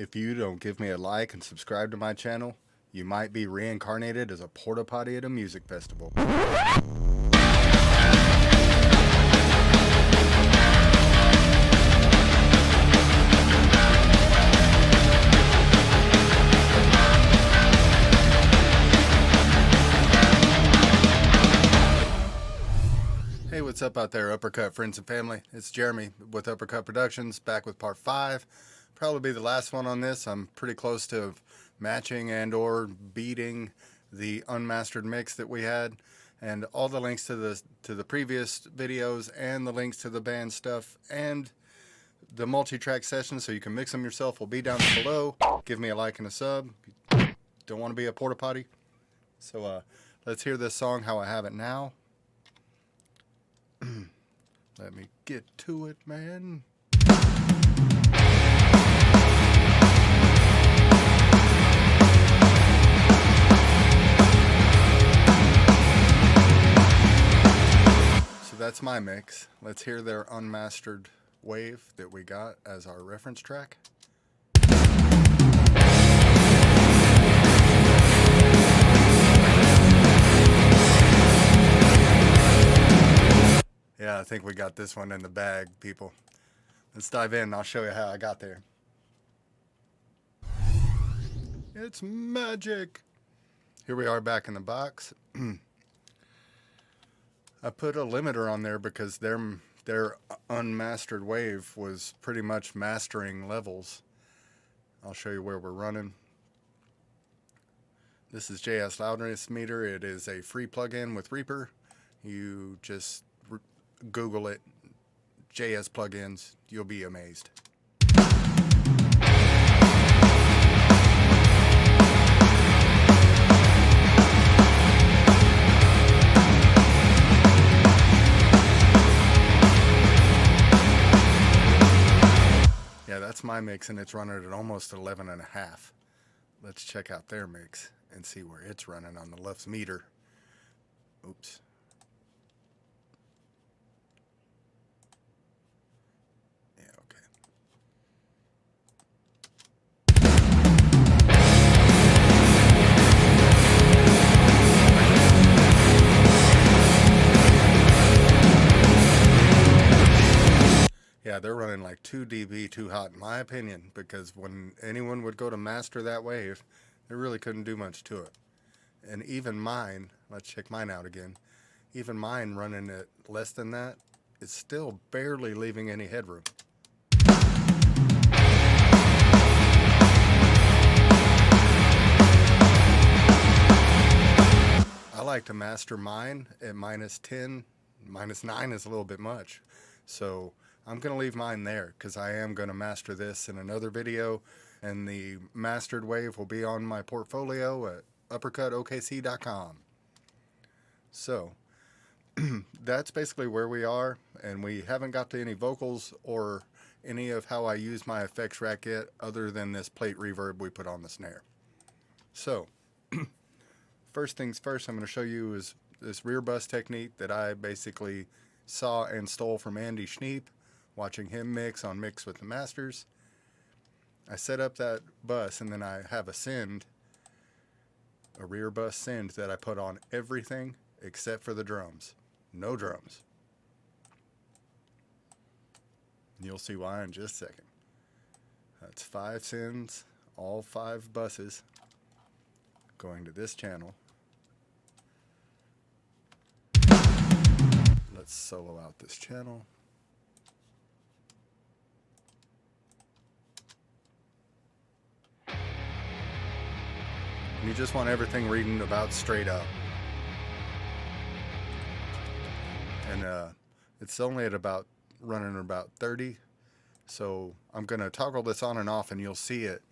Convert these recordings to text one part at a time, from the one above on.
If you don't give me a like and subscribe to my channel, you might be reincarnated as a porta potty at a music festival. Hey, what's up out there, Uppercut friends and family? It's Jeremy with Uppercut Productions, back with part 5. Probably be the last one on this. I'm pretty close to matching and or beating the unmastered mix that we had, and all the links to the previous videos and the links to the band stuff and the multi-track sessions so you can mix them yourself will be down below. Give me a like and a sub. Don't want to be a porta potty. So let's hear this song how I have it now. Let me get to it, man. So that's my mix. Let's hear their unmastered wave that we got as our reference track. Yeah, I think we got this one in the bag, people. Let's dive in and I'll show you how I got there. It's magic. Here we are back in the box. I put a limiter on there because their unmastered wave was pretty much mastering levels. I'll show you where we're running. This is JS Loudness Meter. It is a free plugin with Reaper. You just Google it, JS plugins, you'll be amazed. Yeah, that's my mix and it's running at almost 11.5. Let's check out their mix and see where it's running on the left's meter. Oops. Yeah, they're running like 2 dB too hot in my opinion, because when anyone would go to master that wave, they really couldn't do much to it. And even mine, let's check mine out again, even mine running at less than that, it's still barely leaving any headroom. I like to master mine at -10, -9 is a little bit much. So I'm going to leave mine there because I am going to master this in another video, and the mastered wave will be on my portfolio at uppercutokc.com. So that's basically where we are, and we haven't got to any vocals or any of how I use my effects rack yet, other than this plate reverb we put on the snare. So first things first, I'm going to show you is this rear bus technique that I basically saw and stole from Andy Schneep, watching him mix on Mix with the Masters. I set up that bus and then I have a send, a rear bus send that I put on everything except for the drums. No drums. You'll see why in just a second. That's 5 sends, all 5 buses going to this channel. Let's solo out this channel. You just want everything reading about straight up. And it's only at about running about 30. So I'm going to toggle this on and off and you'll see it.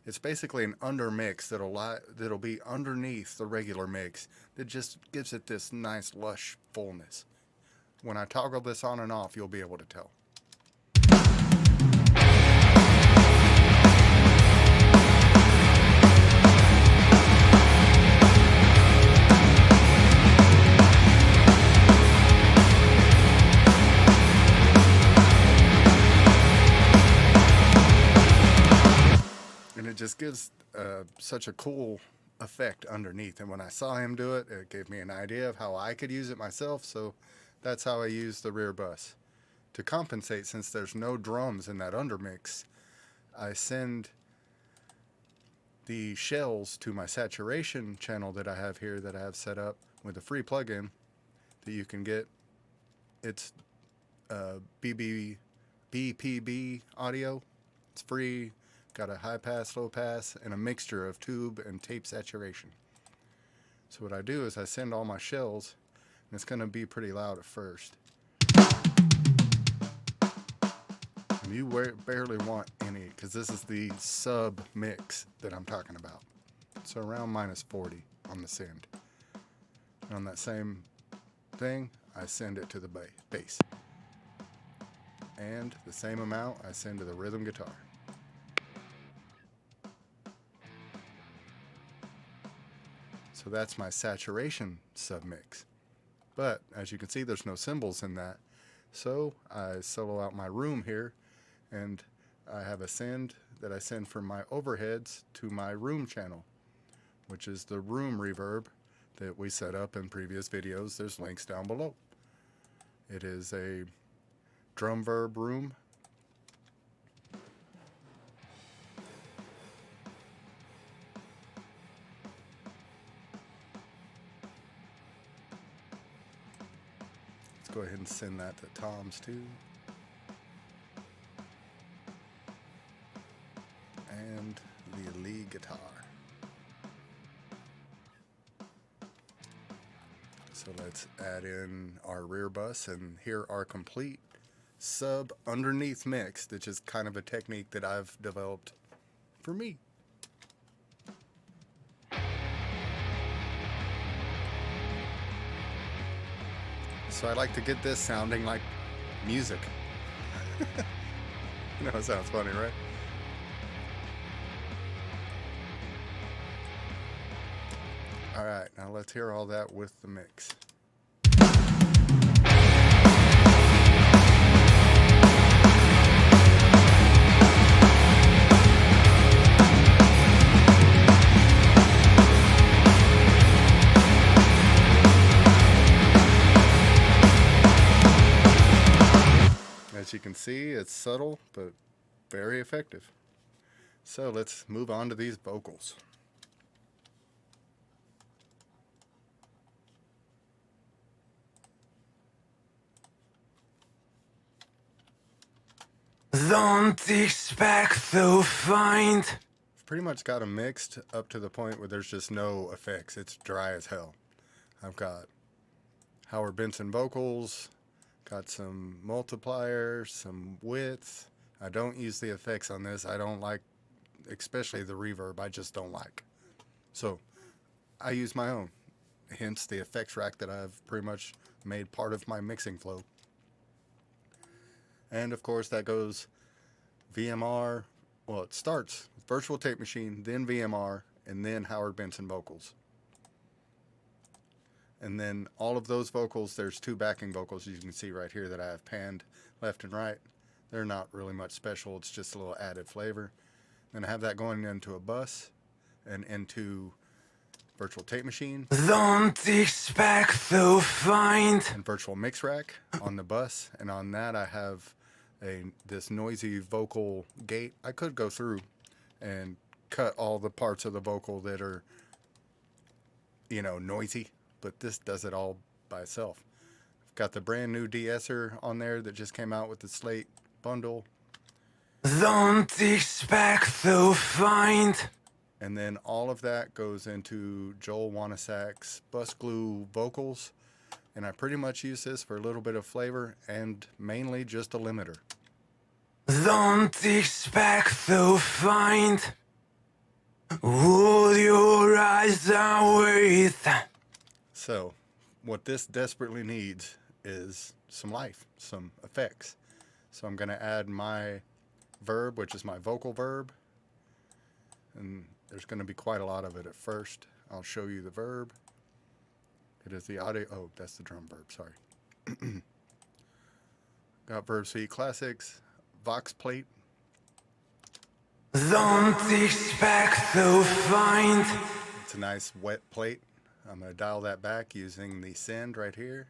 It's basically an under mix that'll be underneath the regular mix that just gives it this nice lush fullness. When I toggle this on and off, you'll be able to tell. and it just gives such a cool effect underneath. And when I saw him do it, it gave me an idea of how I could use it myself. So that's how I use the rear bus. To compensate, since there's no drums in that undermix, I send the shells to my saturation channel that I have here, that I have set up with a free plugin that you can get. It's BPB audio. It's free, got a high pass, low pass, and a mixture of tube and tape saturation. So what I do is I send all my shells, and it's going to be pretty loud at first. And you barely want any, because this is the sub mix that I'm talking about. So around -40 on the send. And on that same thing, I send it to the bass. And the same amount I send to the rhythm guitar. So that's my saturation submix. But as you can see, there's no cymbals in that. So I solo out my room here, and I have a send that I send from my overheads to my room channel, which is the room reverb that we set up in previous videos. There's links down below. It is a drum verb room. Let's go ahead and send that to Tom's too. And the lead guitar. So let's add in our rear bus and hear our complete sub underneath mix, which is kind of a technique that I've developed for me. So I like to get this sounding like music. You know, it sounds funny, right? All right, now let's hear all that with the mix. As you can see, it's subtle, but very effective. So let's move on to these vocals. Don't expect to find. I've pretty much got them mixed up to the point where there's just no effects. It's dry as hell. I've got Howard Benson vocals, got some multipliers, some width. I don't use the effects on this. I don't like, especially the reverb, I just don't like. So I use my own, hence the effects rack that I've pretty much made part of my mixing flow. And of course that goes VMR, well, it starts virtual tape machine, then VMR, and then Howard Benson vocals. And then all of those vocals, there's two backing vocals you can see right here that I have panned left and right. They're not really much special, it's just a little added flavor. Then I have that going into a bus and into virtual tape machine. Don't expect to find. And virtual mix rack on the bus, and on that I have this noisy vocal gate. I could go through and cut all the parts of the vocal that are, you know, noisy, but this does it all by itself. I've got the brand new de-esser on there that just came out with the Slate bundle. Don't expect to find. And then all of that goes into Joel Wanasak's bus glue vocals. And I pretty much use this for a little bit of flavor and mainly just a limiter. Don't expect to find. Would your eyes with? So what this desperately needs is some life, some effects. So I'm going to add my verb, which is my vocal verb. And there's going to be quite a lot of it at first. I'll show you the verb. It is the audio. Oh, that's the drum verb. Sorry. Got Verb Suite Classics, Vox Plate. Don't expect to find. It's a nice wet plate. I'm going to dial that back using the send right here.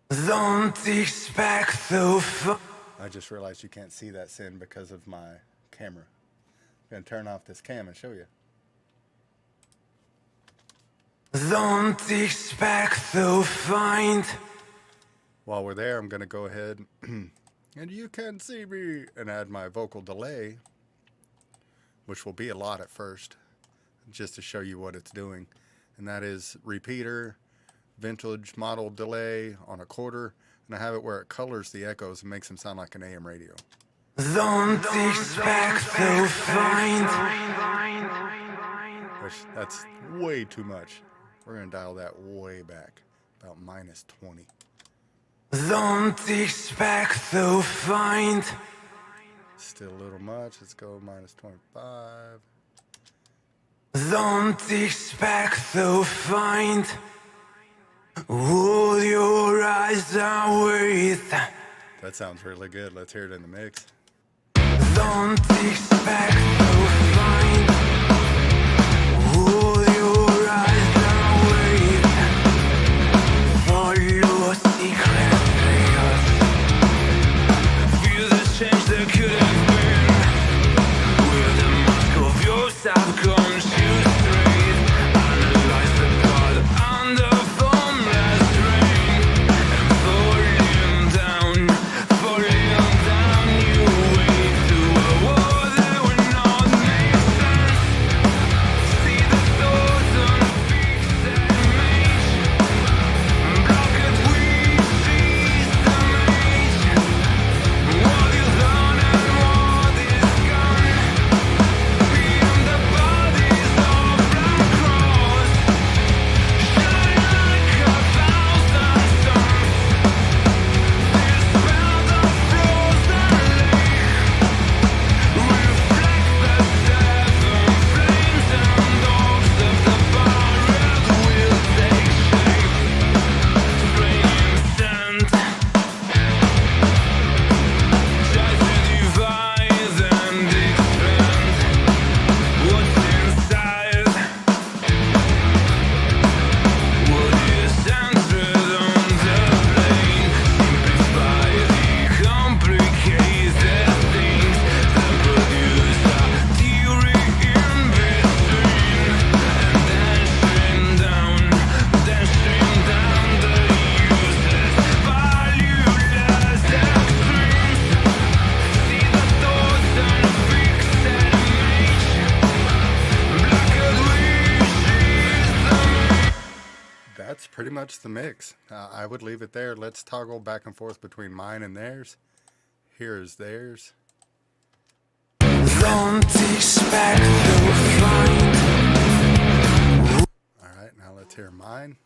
Don't expect to find. I just realized you can't see that send because of my camera. I'm going to turn off this cam and show you. Don't expect to find. While we're there, I'm going to go ahead and you can see me and add my vocal delay, which will be a lot at first, just to show you what it's doing. And that is repeater, vintage model delay on a quarter, and I have it where it colors the echoes and makes them sound like an AM radio. Don't expect to find. Which, that's way too much. We're going to dial that way back, about -20. Don't expect to find. Still a little much. Let's go -25. Don't expect to find. Hold your eyes and wait. That sounds really good. Let's hear it in the mix. Don't expect to find. Hold your eyes and wait. Follow secret trails. Feel the change that could have been. With the mask of your subconscious straight. Analyze the blood under formless rain. And falling down you wait to a war that would not make sense. See the thoughts on a fixed image. Blocked with seize the mage. What is done and what is gone. Beyond the bodies of black cross. Shine like a thousand suns. Dispel the frozen lake. Reflect the seven flames and dogs of the barred will take shape. Flaming sand. Try to divide and expand what's inside. What is centered on the plane? Simplify the complicated things that produce a theory in between. And then stream down the useless, valueless extremes. See the thoughts and fixed image. Blocked wishes. That's pretty much the mix. I would leave it there. Let's toggle back and forth between mine and theirs. Here's theirs. Don't expect to find. All right, now let's hear mine.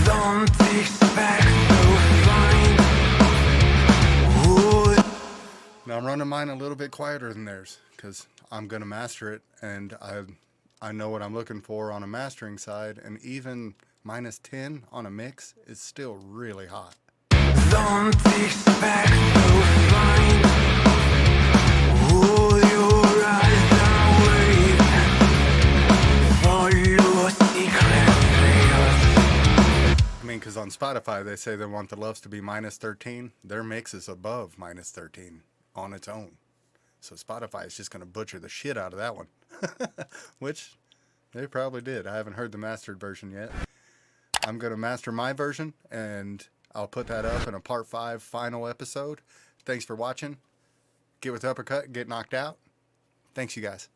Don't expect to find. Would Now I'm running mine a little bit quieter than theirs because I'm going to master it, and I know what I'm looking for on a mastering side, and even -10 on a mix is still really hot. don't expect to find. Hold your eyes and wait. Follow secret trails. I mean, because on Spotify they say they want the loves to be -13. Their mix is above -13 on its own. So Spotify is just going to butcher the shit out of that one. Which they probably did. I haven't heard the mastered version yet. I'm going to master my version, and I'll put that up in a part 5 final episode. Thanks for watching. Get with Uppercut, get knocked out. Thanks, you guys.